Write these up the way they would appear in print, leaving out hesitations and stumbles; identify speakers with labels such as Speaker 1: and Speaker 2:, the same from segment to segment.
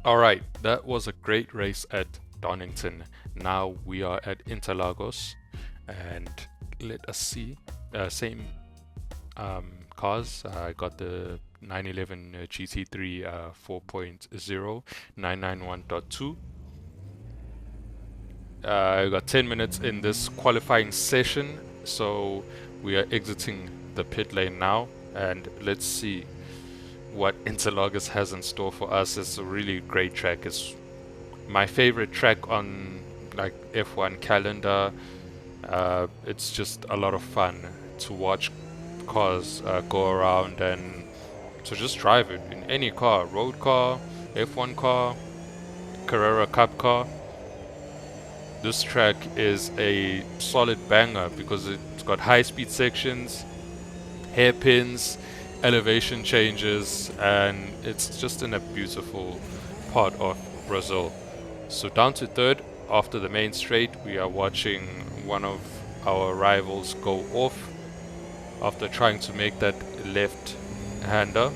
Speaker 1: Alright, that was a great race at Donington. Now we are at Interlagos, and let us see. Same cars. I got the 911 GT3 4.0 991.2. I got 10 minutes in this qualifying session, so we are exiting the pit lane now, and let's see what Interlagos has in store for us. It's a really great track. It's my favorite track on like F1 calendar. It's just a lot of fun to watch cars go around and to just drive it in any car, road car, F1 car, Carrera Cup car. This track is a solid banger because it's got high speed sections, hairpins, elevation changes, and it's just in a beautiful part of Brazil. So down to third after the main straight, we are watching one of our rivals go off after trying to make that left-hander.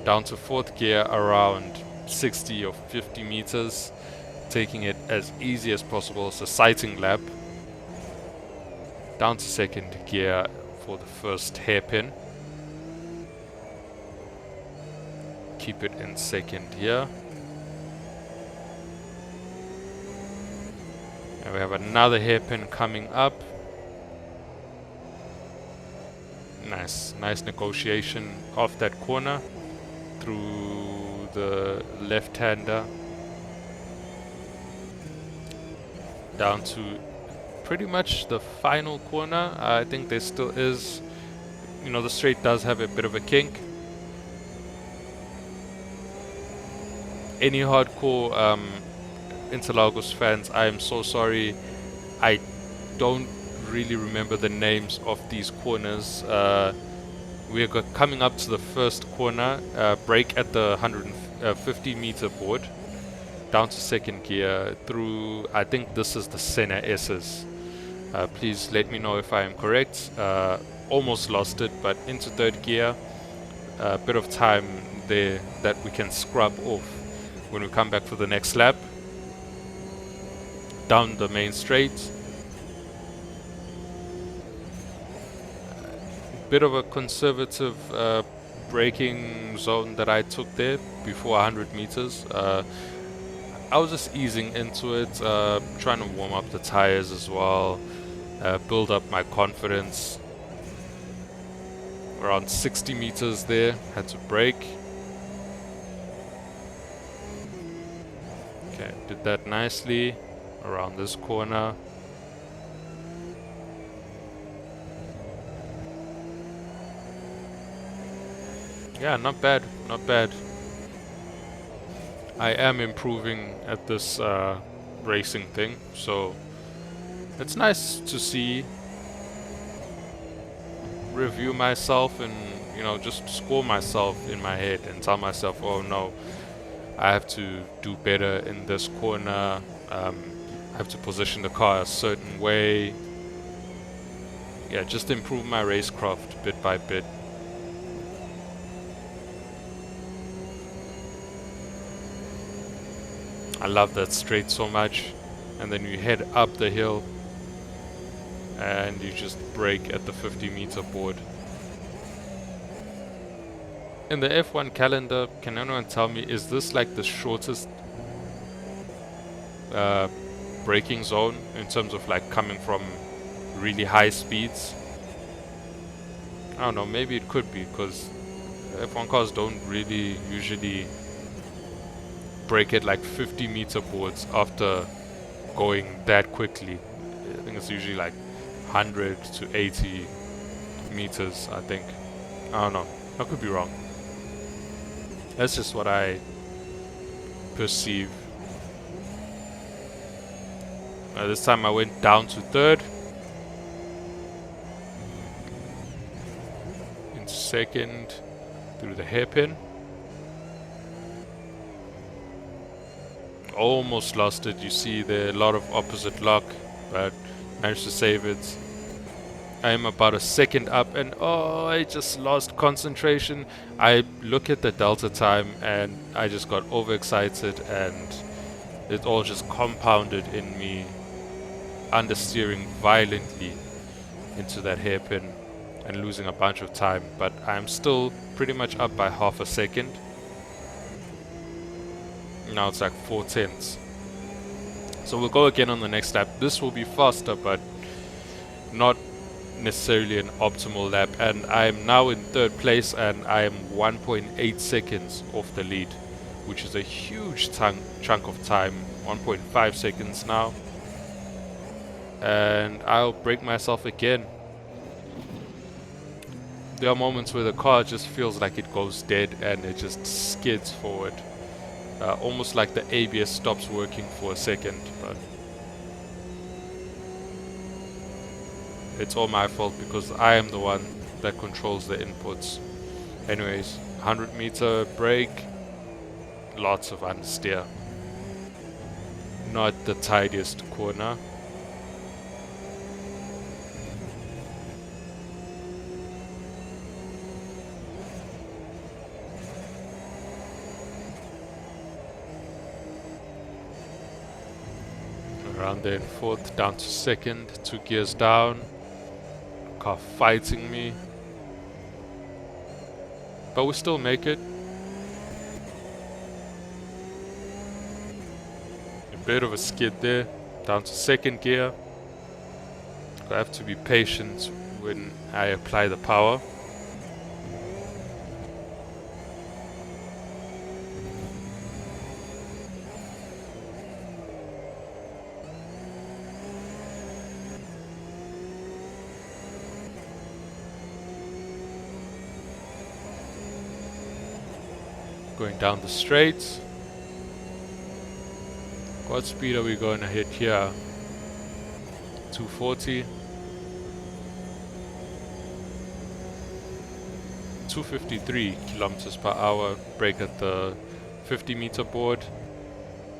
Speaker 1: Down to fourth gear around 60 or 50 meters, taking it as easy as possible. It's a sighting lap. Down to second gear for the first hairpin. Keep it in second here. And we have another hairpin coming up. Nice negotiation off that corner through the left-hander. Down to pretty much the final corner. I think there still is, the straight does have a bit of a kink. Any hardcore Interlagos fans, I am so sorry. I don't really remember the names of these corners. We are coming up to the first corner, brake at the 150 meter board, down to second gear through, I think this is the Senna S's. Please let me know if I am correct. Almost lost it, but into third gear, a bit of time there that we can scrub off when we come back for the next lap. Down the main straight. Bit of a conservative braking zone that I took there before 100 meters. I was just easing into it, trying to warm up the tires as well, build up my confidence. Around 60 meters there, had to brake. Okay, did that nicely around this corner. Yeah, not bad, not bad. I am improving at this racing thing, so it's nice to see, review myself and, just score myself in my head and tell myself, oh no, I have to do better in this corner, I have to position the car a certain way. Yeah, just improve my racecraft bit by bit. I love that straight so much, and then you head up the hill and you just brake at the 50 meter board. In the F1 calendar, can anyone tell me, is this like the shortest braking zone in terms of like coming from really high speeds? I don't know, maybe it could be, because F1 cars don't really usually brake at like 50 meter boards after going that quickly. I think it's usually like 100 to 80 meters, I think. I don't know, I could be wrong. That's just what I perceive. This time I went down to third. Into second through the hairpin. Almost lost it. You see there a lot of opposite lock, but managed to save it. I am about a second up, and oh, I just lost concentration. I look at the delta time and I just got overexcited, and it all just compounded in me understeering violently into that hairpin and losing a bunch of time. But I'm still pretty much up by half a second. Now it's like 4/10. So we'll go again on the next lap. This will be faster, but not necessarily an optimal lap. And I'm now in third place, and I am 1.8 seconds off the lead, which is a huge chunk of time. 1.5 seconds now. And I'll break myself again. There are moments where the car just feels like it goes dead and it just skids forward. Almost like the ABS stops working for a second, but it's all my fault because I am the one that controls the inputs. Anyways, 100-meter break, lots of understeer. Not the tidiest corner. Around there in fourth, down to second, 2 gears down. Car fighting me. But we still make it. A bit of a skid there, down to second gear. I have to be patient when I apply the power. Going down the straight. What speed are we going to hit here? 240. 253 kilometers per hour. Brake at the 50-meter board.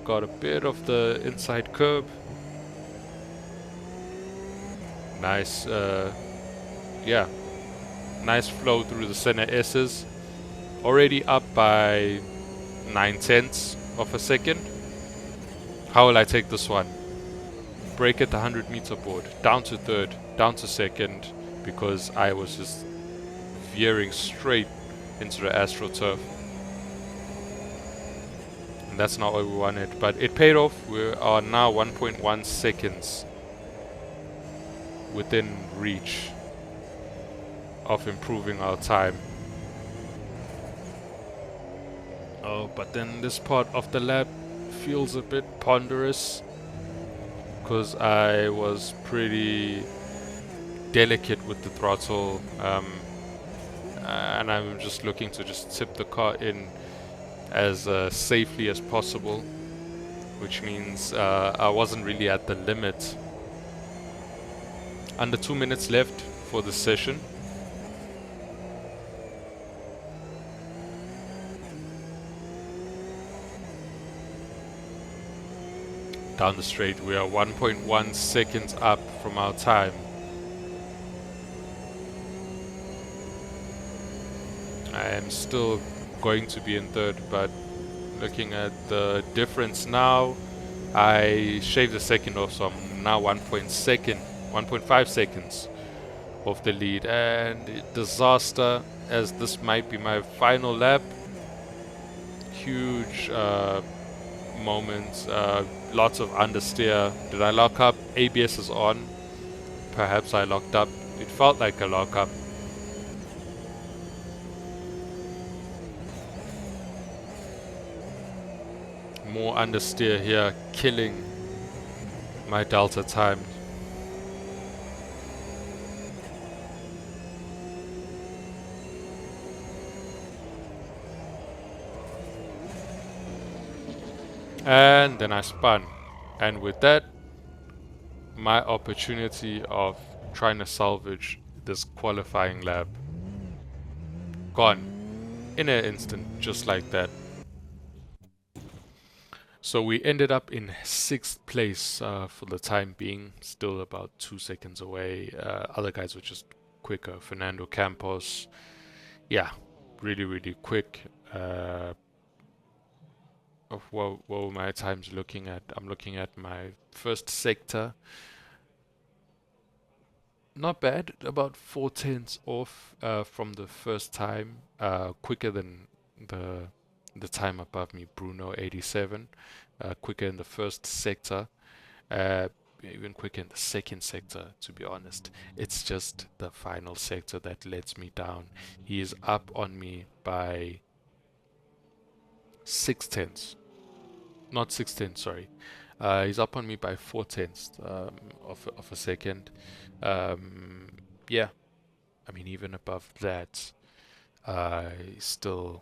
Speaker 1: Got a bit of the inside curb. Nice, yeah. Nice flow through the center S's. Already up by 9/10 of a second. How will I take this one? Brake at the 100-meter board. Down to third. Down to second. Because I was just veering straight into the AstroTurf. And that's not what we wanted. But it paid off. We are now 1.1 seconds within reach of improving our time. Oh, but then this part of the lap feels a bit ponderous because I was pretty delicate with the throttle, and I'm just looking to just tip the car in as safely as possible, which means I wasn't really at the limit. Under 2 minutes left for the session. Down the straight, we are 1.1 seconds up from our time. I am still going to be in third, but looking at the difference now, I shaved a second off, so I'm now 1.5 seconds off the lead. And disaster, as this might be my final lap. Huge moments, lots of understeer. Did I lock up? ABS is on. Perhaps I locked up. It felt like a lockup. More understeer here, killing my delta time. And then I spun. And with that, my opportunity of trying to salvage this qualifying lap gone in an instant, just like that. So we ended up in 6th place for the time being, still about 2 seconds away. Other guys were just quicker. Fernando Campos, yeah, really, really quick. What were my times looking at? I'm looking at my first sector. Not bad, about 4 tenths off from the first time. Quicker than the time above me, Bruno 87. Quicker in the first sector. Even quicker in the second sector, to be honest. It's just the final sector that lets me down. He is up on me by 6 tenths. Not 6 tenths, sorry. He's up on me by 4 tenths of a second. Yeah, I mean, even above that, he's still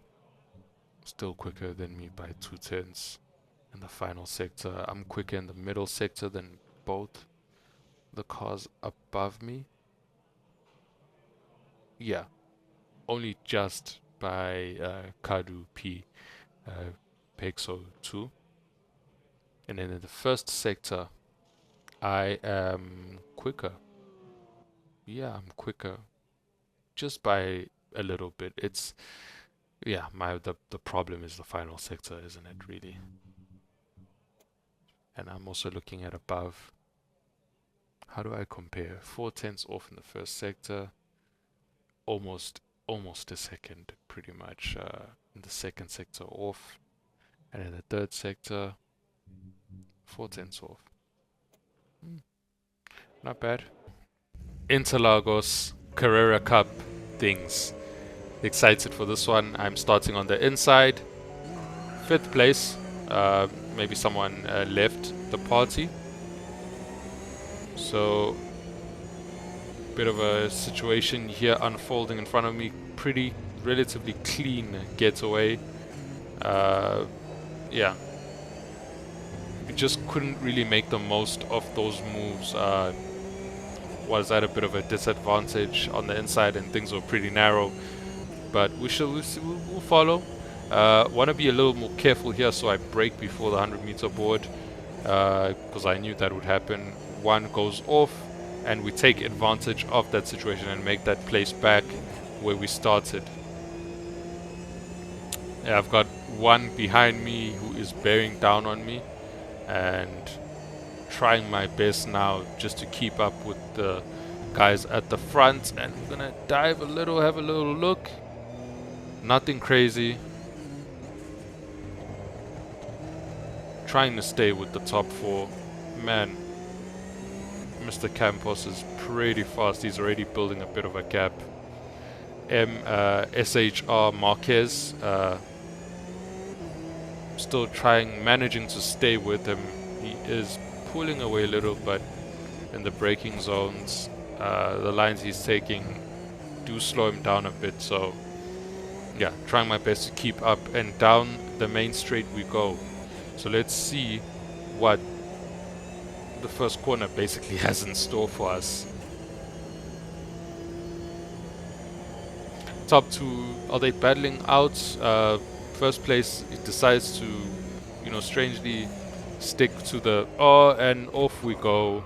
Speaker 1: quicker than me by 2 tenths in the final sector. I'm quicker in the middle sector than both the cars above me. Yeah, only just by Kadu P, Pexo 2. And then in the first sector, I am quicker. Yeah, I'm quicker. Just by a little bit. It's, yeah, the problem is the final sector, isn't it, really? And I'm also looking at above. How do I compare? 4 tenths off in the first sector. Almost a second, pretty much, in the second sector off. And in the third sector, 4 tenths off. Not bad. Interlagos Carrera Cup things. Excited for this one. I'm starting on the inside. 5th place. Maybe someone left the party. So, bit of a situation here unfolding in front of me. Pretty, relatively clean getaway. Yeah. We just couldn't really make the most of those moves. Was at a bit of a disadvantage on the inside, and things were pretty narrow. But we'll follow. Want to be a little more careful here, so I brake before the 100-meter board, because I knew that would happen. One goes off, and we take advantage of that situation and make that place back where we started. Yeah, I've got one behind me who is bearing down on me, and trying my best now just to keep up with the guys at the front. And we're gonna dive a little, have a little look. Nothing crazy. Trying to stay with the top 4. Man, Mr. Campos is pretty fast. He's already building a bit of a gap. SHR Marquez, still managing to stay with him. He is pulling away a little, but in the braking zones, the lines he's taking do slow him down a bit. So yeah, trying my best to keep up, and down the main straight we go. So let's see what the first corner basically has in store for us. Top 2, are they battling out? First place, it decides to, strangely stick to the, and off we go.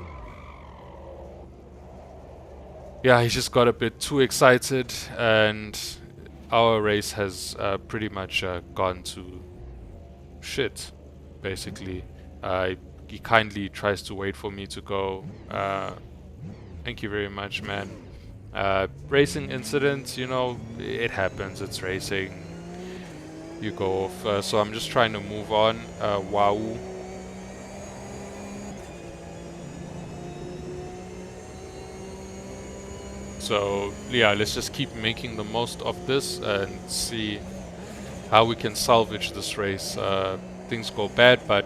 Speaker 1: Yeah, he just got a bit too excited, and our race has pretty much gone to shit, basically. He kindly tries to wait for me to go. Thank you very much, man. Racing incidents, it happens, it's racing. You go off, so I'm just trying to move on. Wow. So yeah, let's just keep making the most of this and see how we can salvage this race. Things go bad, but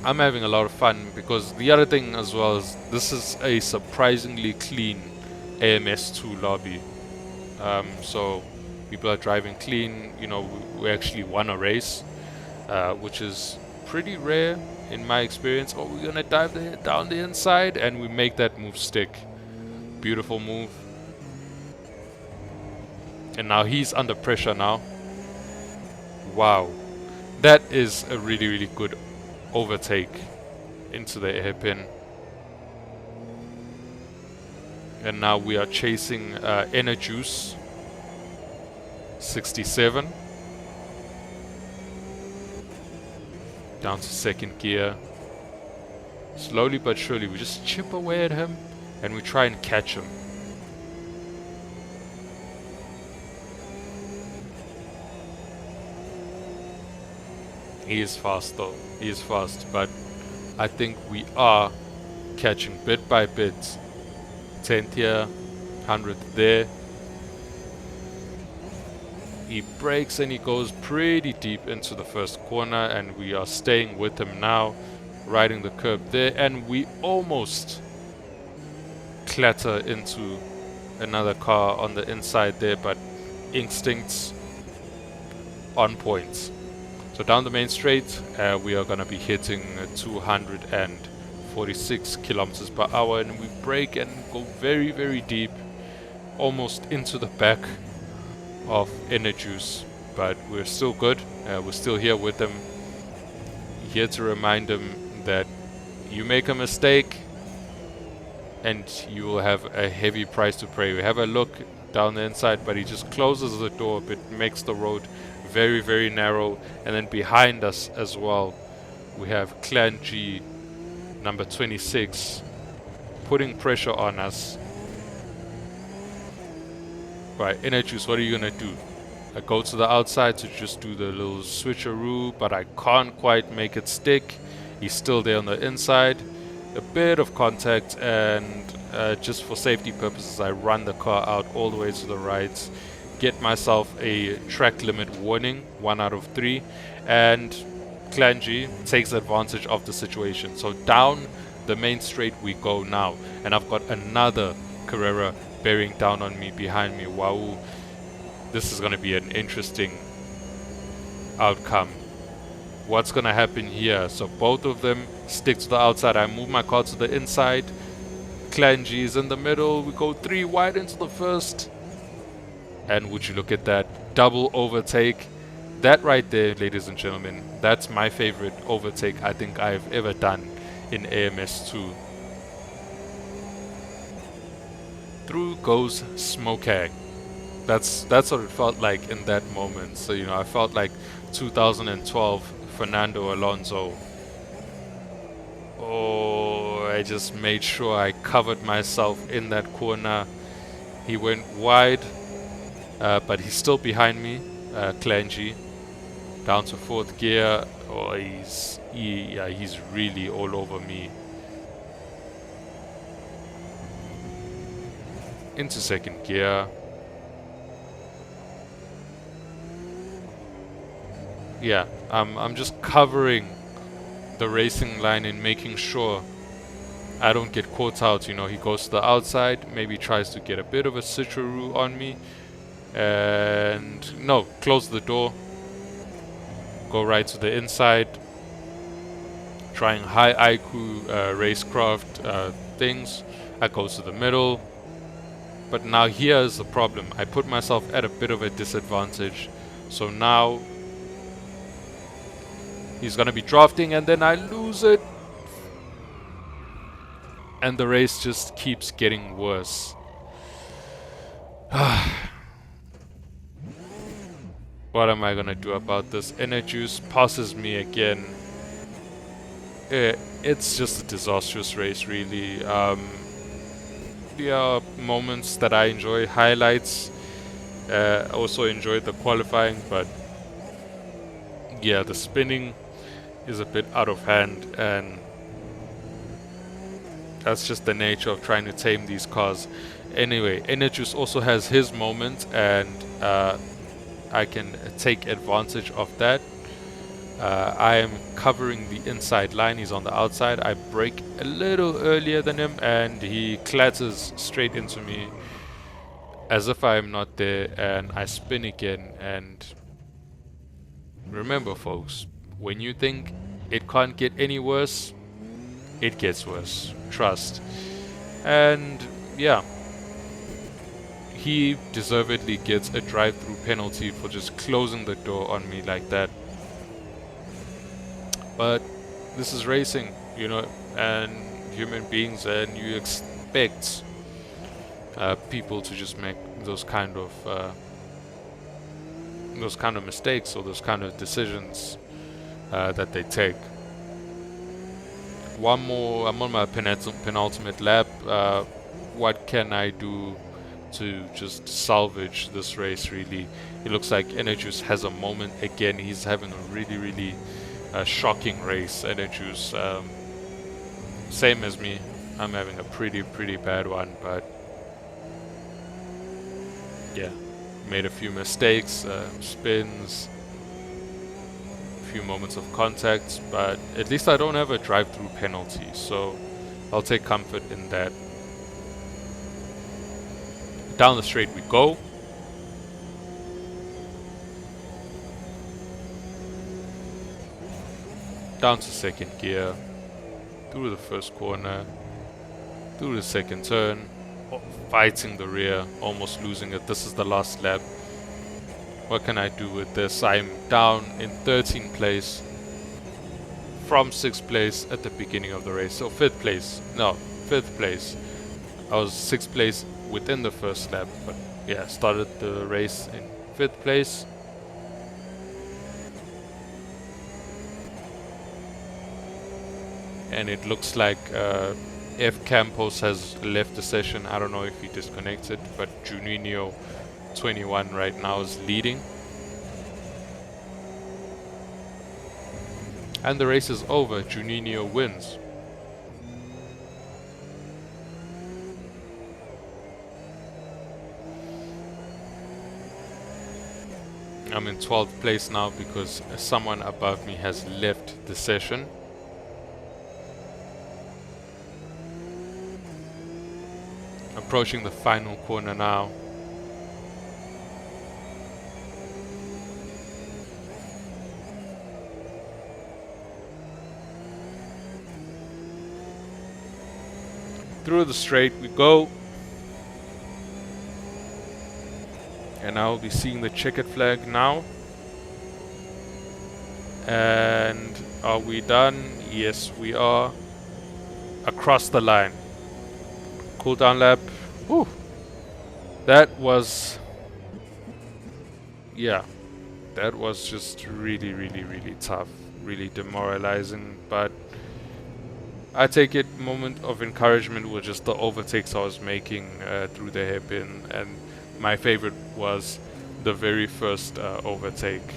Speaker 1: I'm having a lot of fun, because the other thing as well is this is a surprisingly clean AMS2 lobby. So people are driving clean. We actually won a race, which is pretty rare in my experience. Oh, we're gonna dive down the inside, and we make that move stick. Beautiful move. And now he's under pressure now. Wow. That is a really, really good overtake into the hairpin. And now we are chasing Juice 67. Down to second gear. Slowly but surely, we just chip away at him and we try and catch him. He is fast though, he is fast, but I think we are catching bit by bit. 10th here, 100th there. He brakes and he goes pretty deep into the first corner, and we are staying with him now, riding the curb there, and we almost clatter into another car on the inside there, but instincts on point. So down the main straight, we are going to be hitting 246 kilometers per hour, and we brake and go very, very deep, almost into the back of Juice, but we're still good. We're still here with him, here to remind him that you make a mistake and you will have a heavy price to pay. We have a look down the inside, but he just closes the door a bit, makes the road very, very narrow. And then behind us as well, we have Clan G number 26 putting pressure on us. Right, Juice, what are you gonna do? I go to the outside to just do the little switcheroo, but I can't quite make it stick. He's still there on the inside. A bit of contact, and just for safety purposes, I run the car out all the way to the right, get myself a track limit warning, 1 out of 3, and Clan G takes advantage of the situation. So down the main straight we go now, and I've got another Carrera bearing down on me behind me. Wow, this is going to be an interesting outcome. What's going to happen here? So both of them stick to the outside. I move my car to the inside. Clan G is in the middle. We go 3 wide into the first. And would you look at that double overtake? That right there, ladies and gentlemen, that's my favorite overtake I think I've ever done in AMS2. Through goes Smokag. That's what it felt like in that moment. So, you know, I felt like 2012 Fernando Alonso. Oh, I just made sure I covered myself in that corner. He went wide, but he's still behind me, Clan G. Down to 4th gear. Oh, he's really all over me. Into 2nd gear. Yeah, I'm just covering the racing line and making sure I don't get caught out. You know, he goes to the outside, maybe tries to get a bit of a switcheroo on me, and no, close the door, go right to the inside, trying high IQ racecraft things. I go to the middle. But now here's the problem. I put myself at a bit of a disadvantage. So now he's going to be drafting, and then I lose it. And the race just keeps getting worse. What am I going to do about this? Juice passes me again. It's just a disastrous race, really. There are moments that I enjoy, highlights. Also enjoyed the qualifying, but yeah, the spinning is a bit out of hand, and that's just the nature of trying to tame these cars. Anyway, Juice also has his moment, and I can take advantage of that. I am covering the inside line. He's on the outside. I brake a little earlier than him, and he clatters straight into me as if I am not there, and I spin again. And remember, folks, when you think it can't get any worse, it gets worse. Trust. And yeah, he deservedly gets a drive-through penalty for just closing the door on me like that. But this is racing, you know, and human beings, and you expect people to just make those kind of mistakes or those kind of decisions that they take. One more. I'm on my penultimate lap. What can I do to just salvage this race? Really, it looks like Enerjuice has a moment again. He's having a really shocking race. Enerjuice, same as me. I'm having a pretty bad one, but yeah, made a few mistakes, spins, a few moments of contact, but at least I don't have a drive-through penalty, so I'll take comfort in that. Down the straight we go. Down to second gear, through the first corner, through the second turn, fighting the rear, almost losing it. This is the last lap. What can I do with this? I'm down in 13th place from 6th place at the beginning of the race. So 5th place. I was 6th place within the first lap, but yeah, started the race in 5th place. And it looks like F Campos has left the session. I don't know if he disconnected, but Juninho 21 right now is leading. And the race is over. Juninho wins. I'm in 12th place now because someone above me has left the session. Approaching the final corner now. Through the straight we go. And I'll be seeing the checkered flag now. And are we done? Yes, we are. Across the line. Cool down lap. Whew. That was... yeah. That was just really tough. Really demoralizing. But I take it moment of encouragement was just the overtakes I was making through the hairpin. And my favorite was the very first overtake